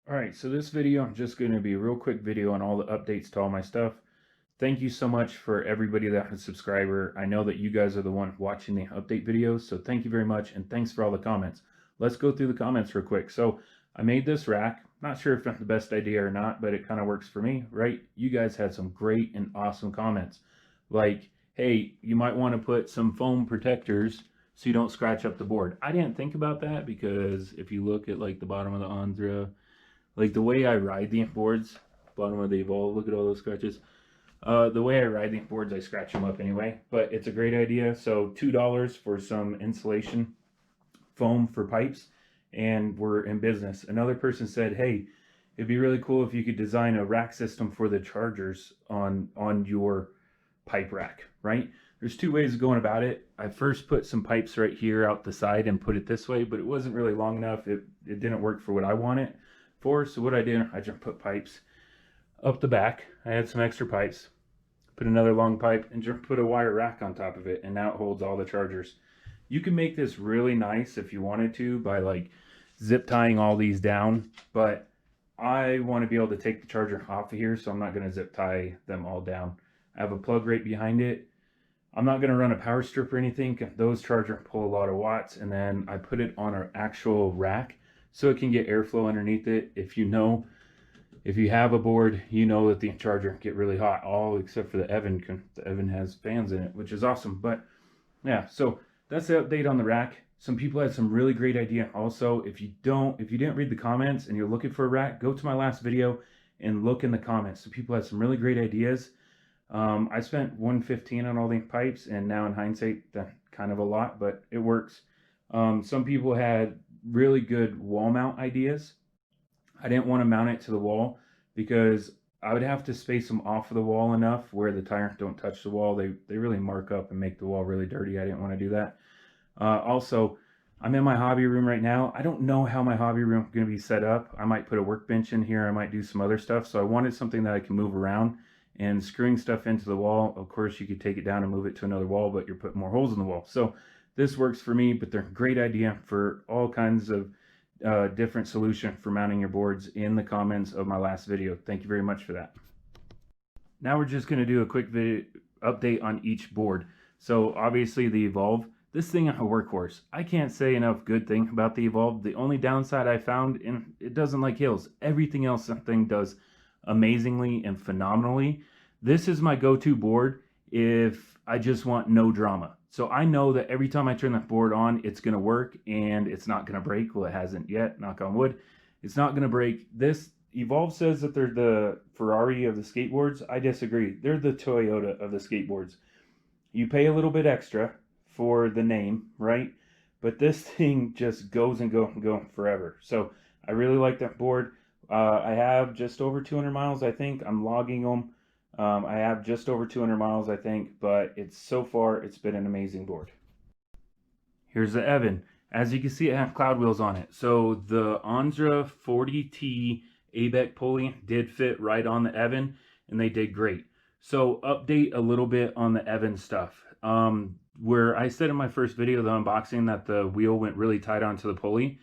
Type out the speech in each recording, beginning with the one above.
Alright, so this video, I'm just going to be a real quick video on all the updates to all my stuff. Thank you so much for everybody that was a subscriber. I know that you guys are the one watching the update videos, so thank you very much, and thanks for all the comments. Let's go through the comments real quick. So, I made this rack. Not sure if it's the best idea or not, but it kind of works for me, right? You guys had some great and awesome comments. Like, hey, you might want to put some foam protectors so you don't scratch up the board. I didn't think about that because if you look at like the bottom of the Onsra, like the way I ride the boards, bottom of the Evolve, look at all those scratches. The way I ride the boards, I scratch them up anyway, but it's a great idea. So $2 for some insulation foam for pipes, and we're in business. Another person said, hey, it'd be really cool if you could design a rack system for the chargers on your pipe rack, right? There's two ways of going about it. I first put some pipes right here out the side and put it this way, but it wasn't really long enough. It didn't work for what I wanted for. So what I did, I just put pipes up the back. I had some extra pipes, put another long pipe, and just put a wire rack on top of it, and now it holds all the chargers. You can make this really nice if you wanted to by like zip tying all these down, but I want to be able to take the charger off of here, so I'm not going to zip tie them all down. I have a plug right behind it. I'm not going to run a power strip or anything. Those chargers pull a lot of watts, and then I put it on an actual rack so it can get airflow underneath it. If you have a board, you know that the charger can get really hot, all except for the Eovan. The Eovan has fans in it, which is awesome. But yeah, so that's the update on the rack. Some people had some really great idea. Also, if you didn't read the comments and you're looking for a rack, go to my last video and look in the comments. So people had some really great ideas. I spent $115 on all the pipes, and now in hindsight, that's kind of a lot, but it works. Some people had really good wall mount ideas. I didn't want to mount it to the wall because I would have to space them off of the wall enough where the tires don't touch the wall. They really mark up and make the wall really dirty. I didn't want to do that. Also, I'm in my hobby room right now. I don't know how my hobby room is going to be set up. I might put a workbench in here. I might do some other stuff. So I wanted something that I can move around, and screwing stuff into the wall. Of course, you could take it down and move it to another wall, but you're putting more holes in the wall. So this works for me, but they're a great idea for all kinds of different solution for mounting your boards in the comments of my last video. Thank you very much for that. Now we're just going to do a quick video update on each board. So obviously the Evolve, this thing is a workhorse. I can't say enough good thing about the Evolve. The only downside I found, and it doesn't like hills. Everything else something does amazingly and phenomenally. This is my go-to board if I just want no drama. So I know that every time I turn that board on, it's going to work and it's not going to break. Well, it hasn't yet, knock on wood. It's not going to break. This Evolve says that they're the Ferrari of the skateboards. I disagree. They're the Toyota of the skateboards. You pay a little bit extra for the name, right? But this thing just goes and goes and goes forever. So I really like that board. I have just over 200 miles, I think. I'm logging them. I have just over 200 miles, I think, but so far, it's been an amazing board. Here's the Eovan. As you can see, it has cloud wheels on it. So the Onsra 40T ABEC pulley did fit right on the Eovan, and they did great. So update a little bit on the Eovan stuff. Where I said in my first video, the unboxing, that the wheel went really tight onto the pulley.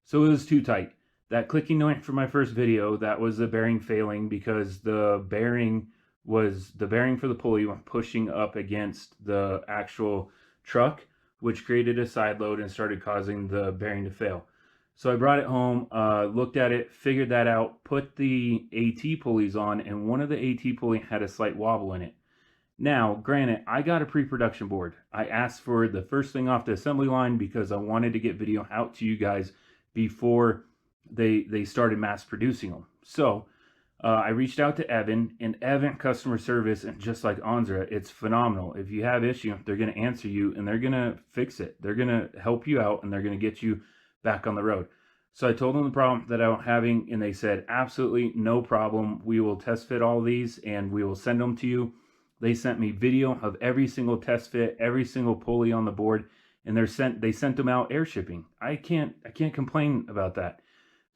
So it was too tight. That clicking noise from my first video, that was the bearing failing because the bearing for the pulley went pushing up against the actual truck, which created a side load and started causing the bearing to fail. So I brought it home, looked at it, figured that out, put the AT pulleys on, and one of the AT pulley had a slight wobble in it. Now, granted, I got a pre-production board. I asked for the first thing off the assembly line because I wanted to get video out to you guys before they started mass producing them. So I reached out to Eovan, and Eovan customer service, and just like Onsra, it's phenomenal. If you have issue, they're going to answer you and they're going to fix it. They're going to help you out and they're going to get you back on the road. So I told them the problem that I'm having, and they said, absolutely no problem. We will test fit all these and we will send them to you. They sent me video of every single test fit, every single pulley on the board, and they sent them out air shipping. I can't complain about that.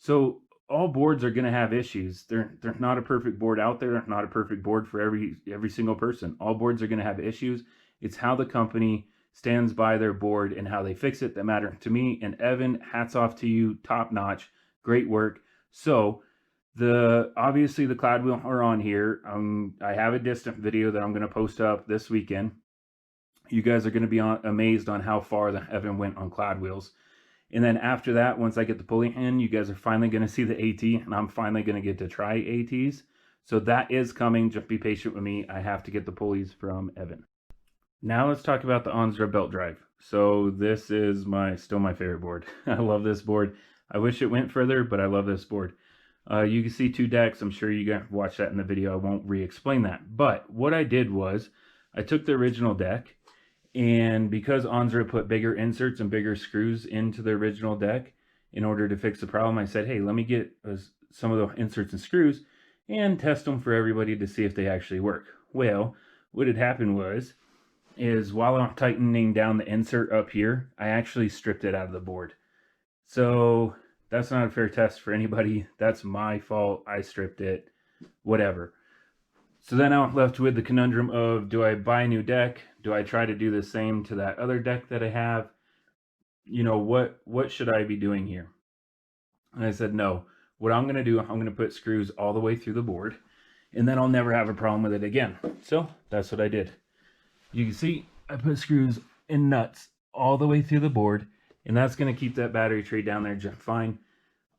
So all boards are going to have issues. They're not a perfect board out there. Not a perfect board for every single person. All boards are going to have issues. It's how the company stands by their board and how they fix it that matter to me. And Eovan, hats off to you, top notch, great work. So Obviously the cloud wheel are on here. I have a distant video that I'm going to post up this weekend. You guys are going to be amazed on how far the Eovan went on cloud wheels. And then after that, once I get the pulley in, you guys are finally going to see the AT, and I'm finally going to get to try ATs. So that is coming. Just be patient with me. I have to get the pulleys from Eovan. Now let's talk about the Onsra belt drive. So this is still my favorite board. I love this board. I wish it went further, but I love this board. You can see 2 decks. I'm sure you guys watched that in the video. I won't re-explain that. But what I did was I took the original deck, and because Onsra put bigger inserts and bigger screws into the original deck in order to fix the problem, I said, hey, let me get some of the inserts and screws and test them for everybody to see if they actually work. Well, what had happened is while I'm tightening down the insert up here, I actually stripped it out of the board. So that's not a fair test for anybody. That's my fault. I stripped it, whatever. So then I'm left with the conundrum of, do I buy a new deck? Do I try to do the same to that other deck that I have? You know, what should I be doing here? And I said, no. What I'm going to do, I'm going to put screws all the way through the board, and then I'll never have a problem with it again. So that's what I did. You can see I put screws and nuts all the way through the board, and that's going to keep that battery tray down there just fine.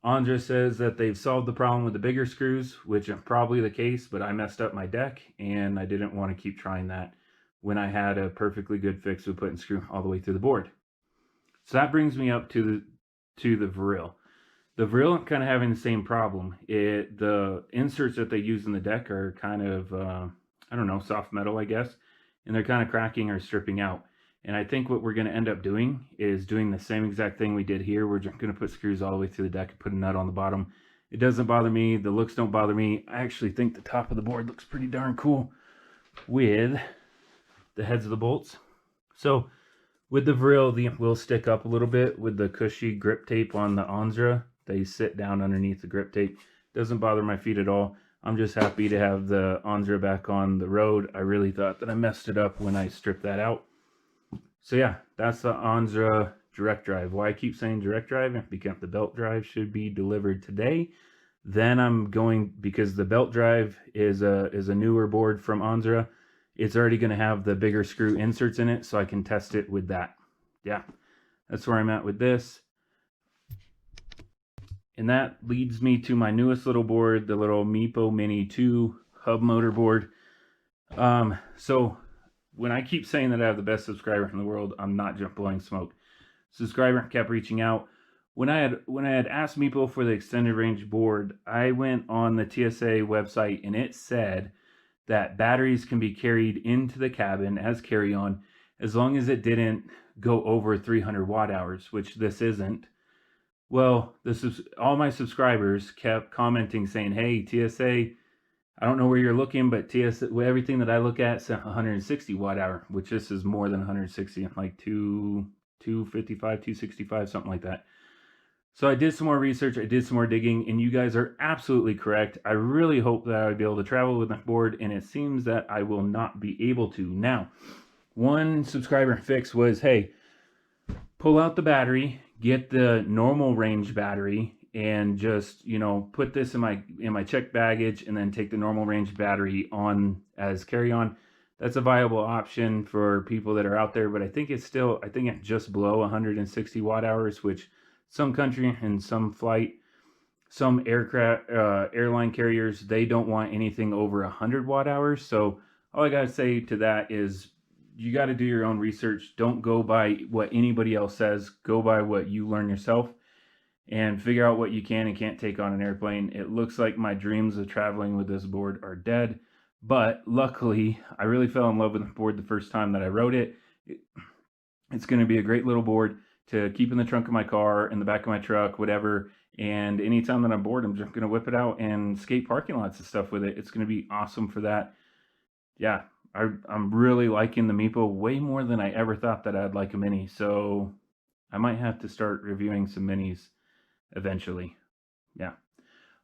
Onsra says that they've solved the problem with the bigger screws, which is probably the case, but I messed up my deck, and I didn't want to keep trying that when I had a perfectly good fix with putting screw all the way through the board. So that brings me up to the Vril. The Vril kind of having the same problem. The inserts that they use in the deck are kind of, I don't know, soft metal, I guess, and they're kind of cracking or stripping out. And I think what we're going to end up doing is doing the same exact thing we did here. We're just going to put screws all the way through the deck and put a nut on the bottom. It doesn't bother me. The looks don't bother me. I actually think the top of the board looks pretty darn cool with the heads of the bolts. So with the Vril, the will stick up a little bit with the cushy grip tape on the Onsra. They sit down underneath the grip tape. Doesn't bother my feet at all. I'm just happy to have the Onsra back on the road. I really thought that I messed it up when I stripped that out. So yeah, that's the Onsra direct drive. Why I keep saying direct drive? Because the belt drive should be delivered today. Then I'm going, because the belt drive is a newer board from Onsra. It's already going to have the bigger screw inserts in it, so I can test it with that. Yeah, that's where I'm at with this. And that leads me to my newest little board, the little Meepo Mini 2 hub motor board. So when I keep saying that I have the best subscriber in the world, I'm not just blowing smoke. Subscriber kept reaching out. When I had asked Meepo for the extended range board, I went on the TSA website, and it said that batteries can be carried into the cabin as carry-on as long as it didn't go over 300 watt hours, which this isn't. Well, all my subscribers kept commenting saying, hey, TSA, I don't know where you're looking, but TSA, everything that I look at says 160 watt hour, which this is more than 160, like 255, 265, something like that. So I did some more research, I did some more digging, and you guys are absolutely correct. I really hope that I would be able to travel with my board, and it seems that I will not be able to. Now, one subscriber fix was, hey, pull out the battery, get the normal range battery, and just, you know, put this in my checked baggage, and then take the normal range battery on as carry-on. That's a viable option for people that are out there, but I think it's just below 160 watt hours, which some country and some flight, some airline carriers, they don't want anything over 100 watt hours. So all I gotta say to that is, you got to do your own research. Don't go by what anybody else says. Go by what you learn yourself and figure out what you can and can't take on an airplane. It looks like my dreams of traveling with this board are dead, but luckily I really fell in love with the board the first time that I rode it. It's going to be a great little board to keep in the trunk of my car, in the back of my truck, whatever. And anytime that I'm bored, I'm just going to whip it out and skate parking lots and stuff with it. It's going to be awesome for that. Yeah. I'm really liking the Meepo way more than I ever thought that I'd like a Mini. So I might have to start reviewing some Minis eventually. Yeah.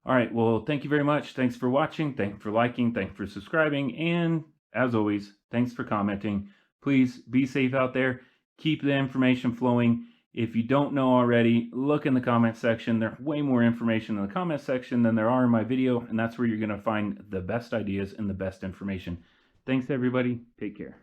All right. Well, thank you very much. Thanks for watching. Thanks for liking. Thanks for subscribing. And as always, thanks for commenting. Please be safe out there. Keep the information flowing. If you don't know already, look in the comment section. There's way more information in the comment section than there are in my video, and that's where you're going to find the best ideas and the best information. Thanks, everybody. Take care.